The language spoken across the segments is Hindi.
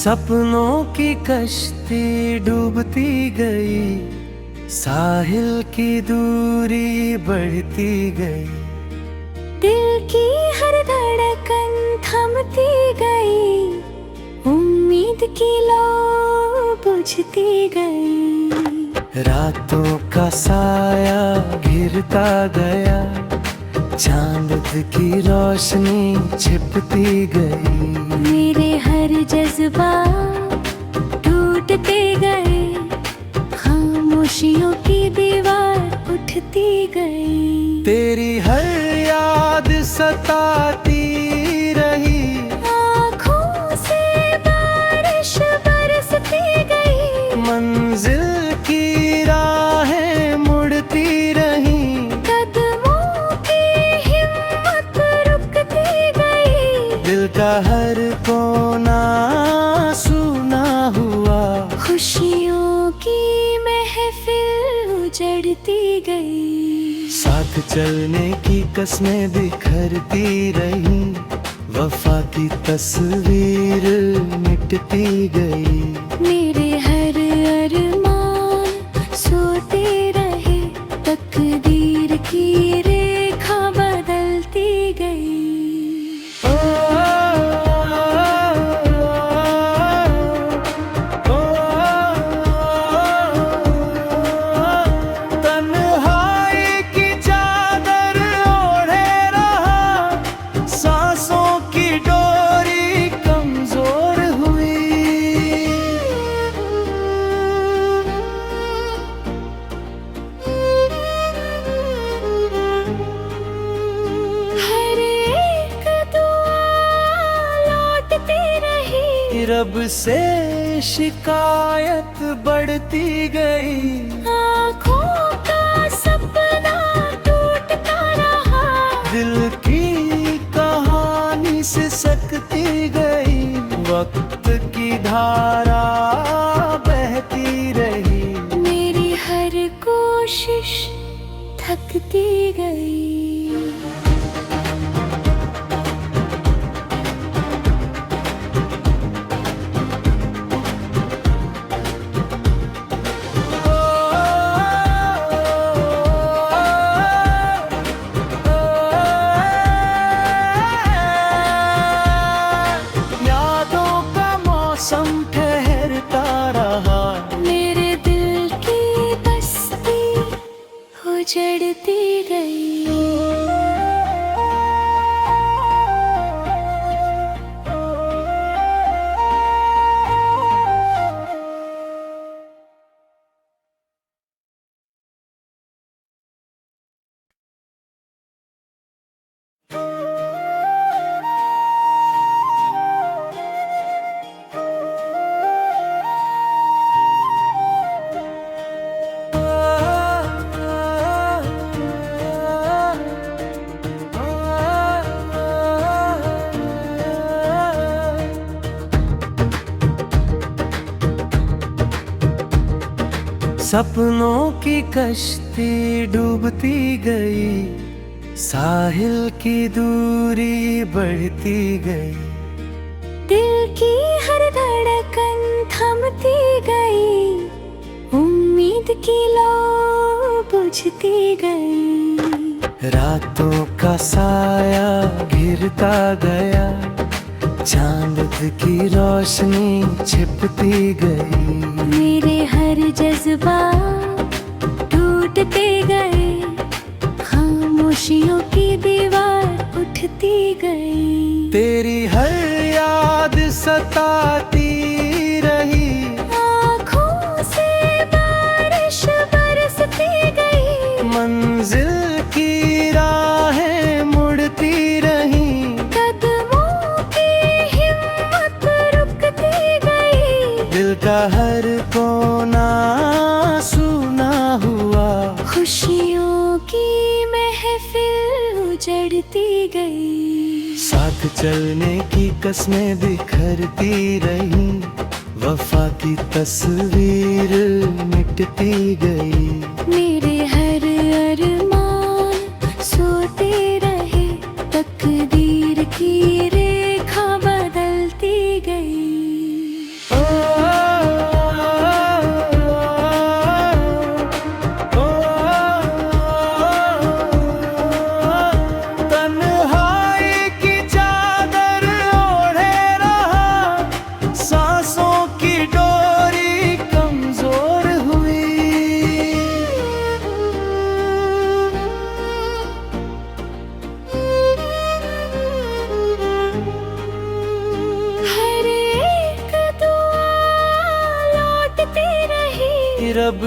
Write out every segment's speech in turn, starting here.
सपनों की कश्ती डूबती गई, साहिल की दूरी बढ़ती गई, दिल की हर धड़कन थमती गई, उम्मीद की लौ बुझती गई। रातों का साया घिरता गया, चांद की रोशनी छिपती गई। मेरे हर जज्बा टूटते गए, खामोशियों की दीवार उठती गई। तेरी हर याद सताती रही, आँखों से बारिश बरसती गई, मंजिल की राहें मुड़ती रही, कदमों की हिम्मत रुकती गई। दिल का हर कोना सुना हुआ, खुशियों की महफिल उजड़ती गई। साथ चलने की कस्में बिखरती रही, वफा की तस्वीर मिटती गई। मेरे हर अरमान सोते रहे, तकदीर की रेखा बदलती गई। तन्हाई की चादर ओढ़े रहा, सांसों की डोरी कमजोर हुई। हर एक दुआ लौटती रही, रब से शिकायत बढ़ती गई, आँखों का सपना टूटता रहा। दिल की कहानी से सकती गई, वक्त की धारा बहती रही। मेरी हर कोशिश थकती गई। यादों का मौसम ठहरता रहा, मेरे दिल की बस्ती उजड़ती गई। सपनों की कश्ती डूबती गई, साहिल की दूरी बढ़ती गई, दिल की हर धड़कन थमती गई, उम्मीद की लौ बुझती गई। रातों का साया घिरता गया, चांद की रोशनी छिपती गई। मेरे हर जज्बा टूटते गए, खामोशियों की दीवार उठती गई। तेरी हर याद सताती रही, आँखों से बारिश बरसती गई, मंजिल की राहें मुड़ती रही, कदमों की हिम्मत रुकती गई। दिल का हर कोना सुना हुआ, खुशियों की महफिल उजड़ती गई। साथ चलने की कस्में बिखरती रही, वफा की तस्वीर मिटती गई। मेरे हर अरमान सोते रहे, तकदीर की रेखा बदलती गई।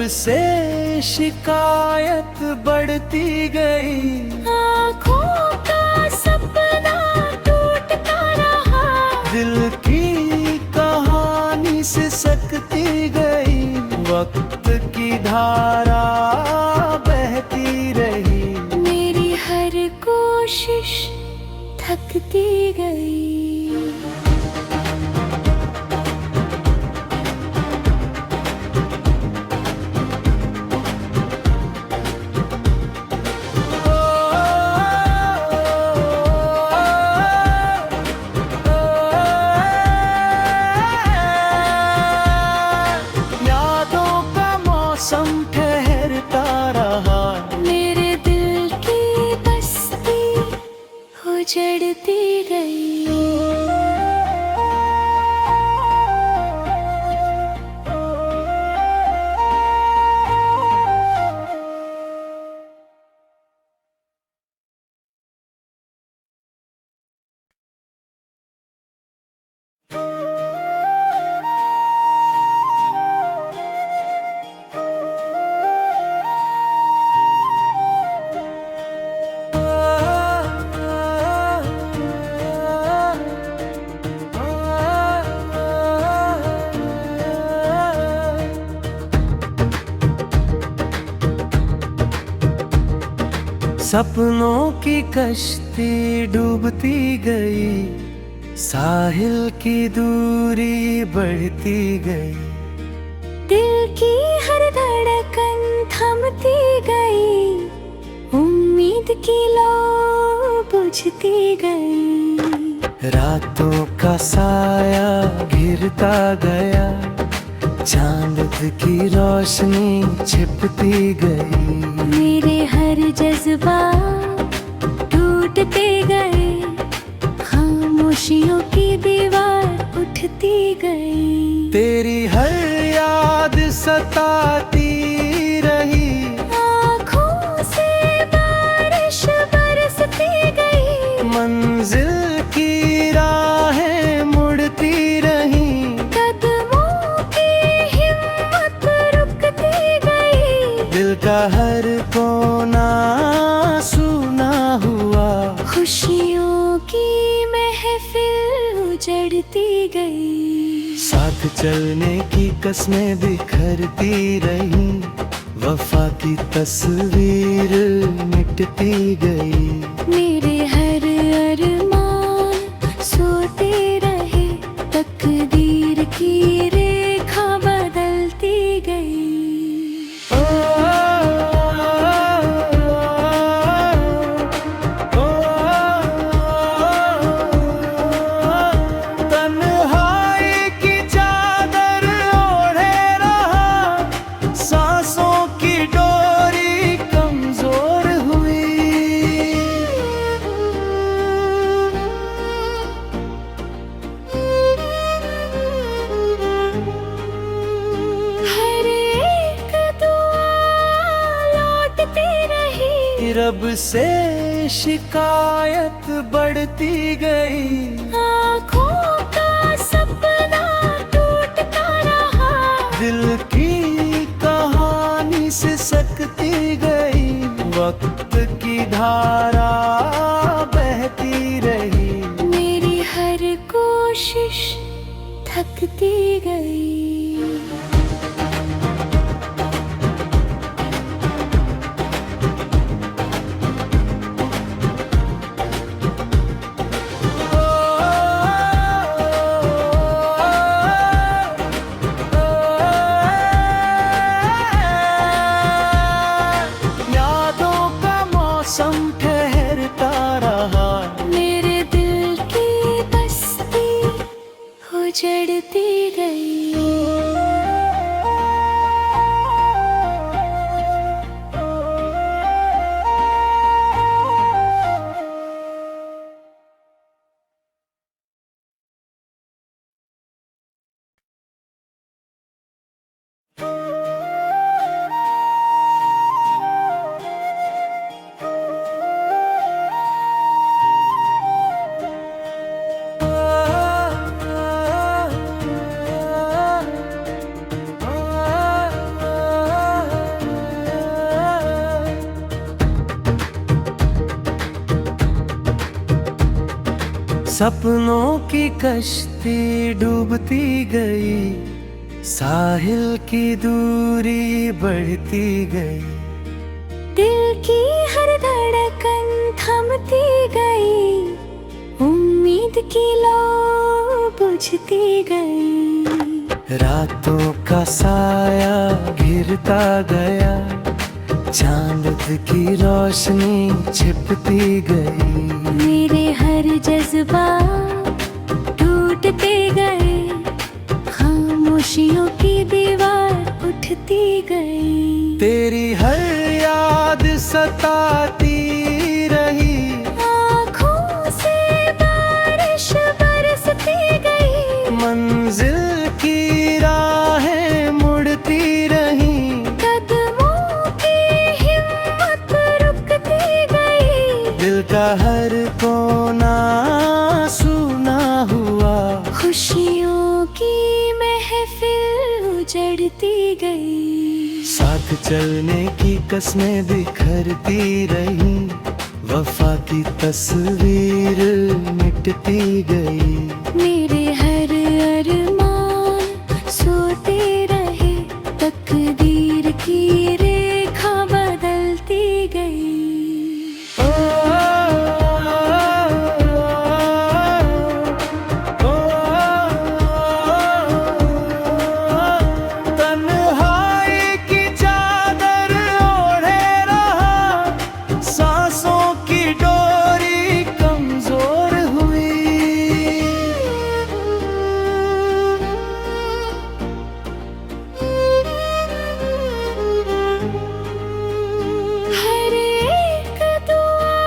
से शिकायत बढ़ती गई, आँखों का सपना टूटता रहा, दिल की कहानी से सकती गई, वक्त की धारा बहती रही, मेरी हर कोशिश थकती गई। यादों का मौसम ठहरता रहा, मेरे दिल की बस्ती उजड़ती गई। सपनों की कश्ती डूबती गई, साहिल की दूरी बढ़ती गई, दिल की हर धड़कन थमती गई, उम्मीद की लौ बुझती गई, रातों का साया घिरता गया, चांद की रोशनी छिपती गई, मेरे हर जज्बा टूटते गए, खामोशियों की दीवार उठती गई, तेरी हर याद सताती रही, आँखों से बारिश बरसती गई, मंजिल की राहें मुड़ती रही, कदमों की हिम्मत रुकती गई, दिल का हर कोना सूना हुआ, खुशियों की महफिल उजड़ती गई, साथ चलने की कस्में बिखरती रही, वफा की तस्वीर मिटती गई, मेरे हर अरमान सोते रहे, तकदीर की रेखा बदलती गई। तन्हाई की चादर ओढ़े रहा, सांसों की डोरी कमजोर हुई, हर एक दुआ लौटती रही, रब से शिकायत बढ़ती गई, आँखों का सपना टूटता रहा, दिल की कहानी से सकती गई, वक्त की धारा बहती रही, मेरी हर कोशिश थकती गई। यादों का मौसम ठहरता रहा, मेरे दिल की बस्ती उजड़ती गई। सपनों की कश्ती डूबती गई, साहिल की दूरी बढ़ती गई, दिल की हर धड़कन थमती गई, उम्मीद की लौ बुझती गई। रातों का साया घिरता गया, चांद की रोशनी छिपती गई, मेरे हर जज्बा टूटते गए, खामोशियों की दीवार उठती गई। तेरी हर याद सताती रही, आँखों से बारिश बरसती गई, मंजिल की राहें मुड़ती रही, कदमों की हिम्मत रुकती गई, दिल का हर कोना सूना हुआ, खुशियों की महफिल उजड़ती गई। साथ चलने की कस्में बिखरती रही, वफा की तस्वीर मिटती गई, मेरे हर अरमान सोते रहे, तकदीर की रेखा बदलती गई। तन्हाई की चादर ओढ़े रहा, सांसों की डोरी कमजोर हुई, हर एक दुआ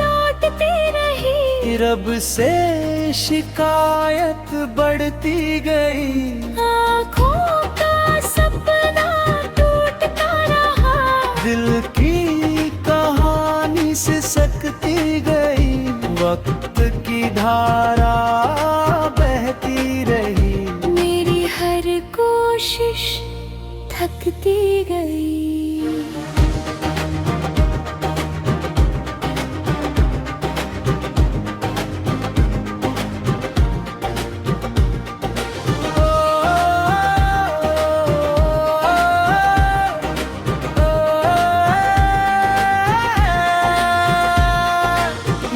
लौटती रही, रब से शिकायत बढ़ती गई, आँखों का सपना टूटता रहा, दिल की कहानी से सकती गई, वक्त की धारा बहती रही, मेरी हर कोशिश थकती गई।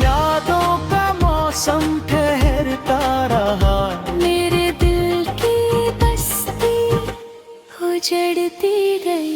यादों का मौसम ठहरता रहा, मेरे दिल की बस्ती उजड़ती गई।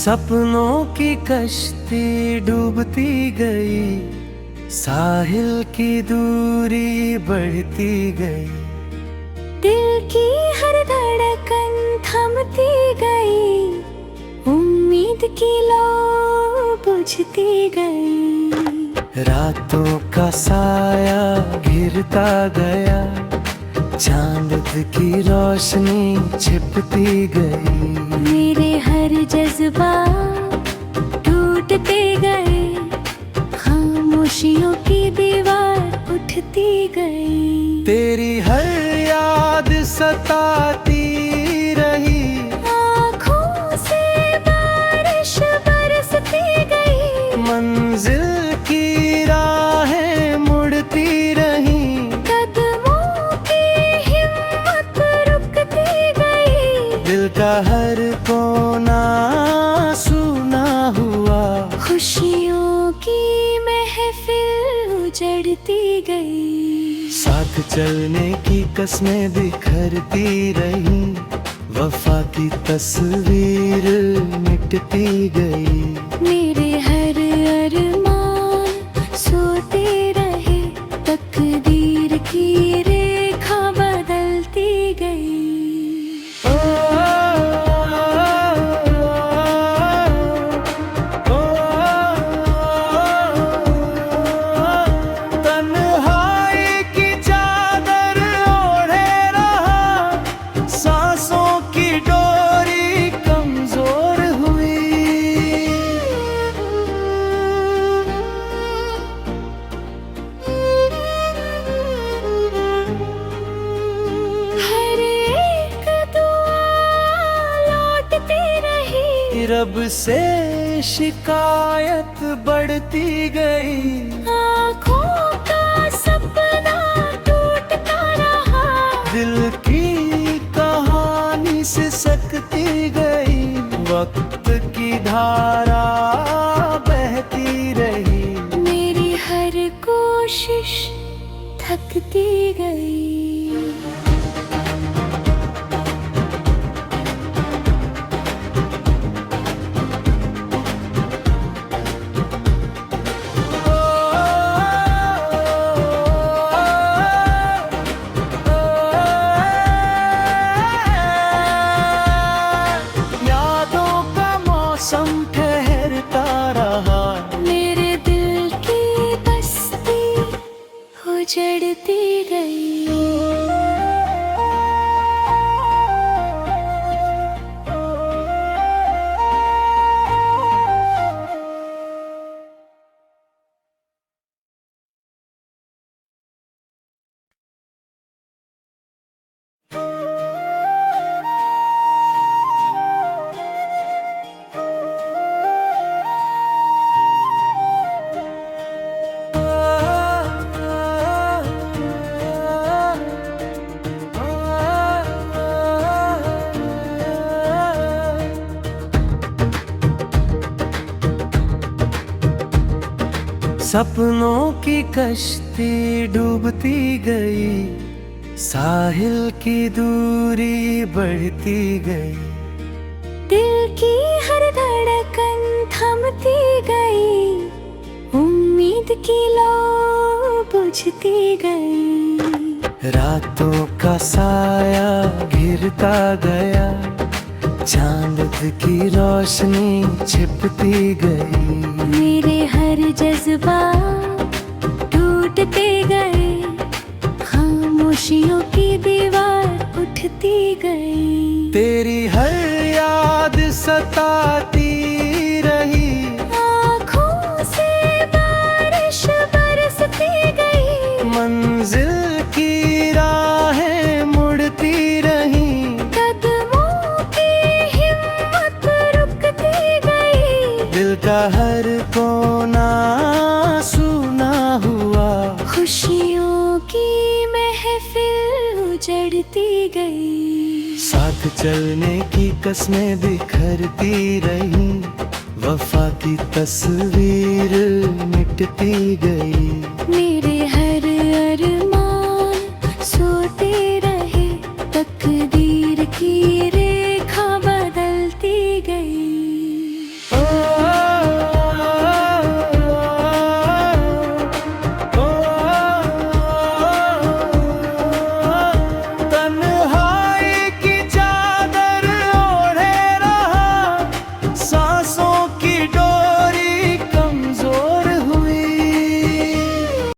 सपनों की कश्ती डूबती गई, साहिल की दूरी बढ़ती गई, दिल की हर धड़कन थमती गई, उम्मीद की लौ बुझती गई। रातों का साया घिरता गया, चांद की रोशनी छिपती गई, मेरे हर जज्बा टूटते गए, खामोशियों की दीवार उठती गई। तेरी हर याद सताती रही, आँखों से बारिश बरसती गई, मंजिल की राहें मुड़ती रही, कदमों की हिम्मत रुकती गई, दिल का हर कोना सूना हुआ, खुशियों की महफिल उजड़ती गई। साथ चलने की कस्में बिखरती रही, वफा की तस्वीर मिटती गई, मेरे हर अरमान सोते रहे, तकदीर की रेखा बदलती गई। से शिकायत बढ़ती गई, आँखों का सपना टूटता रहा, दिल की कहानी से सकती गई, वक्त की धारा बहती रही, मेरी हर कोशिश थकती गई। यादों का मौसम ठहरता रहा, मेरे दिल की बस्ती उजड़ती गई। सपनों की कश्ती डूबती गई, साहिल की दूरी बढ़ती गई, दिल की हर धड़कन थमती गई, उम्मीद की लौ बुझती गई, रातों का साया घिरता गया, चांद की रोशनी छिपती गई, मेरे हर जज्बा टूटते गए, खामोशियों की दीवार उठती गई, तेरी हर याद सताती रही, आँखों से बारिश बरसती गई, मंजिल की राहें मुड़ती रही, कदमों की हिम्मत रुकती गई, दिल का हर कोना सुना हुआ, खुशियों की महफिल उजड़ती गई, साथ चलने की कस्में बिखरती रही, वफा की तस्वीर मिटती गई।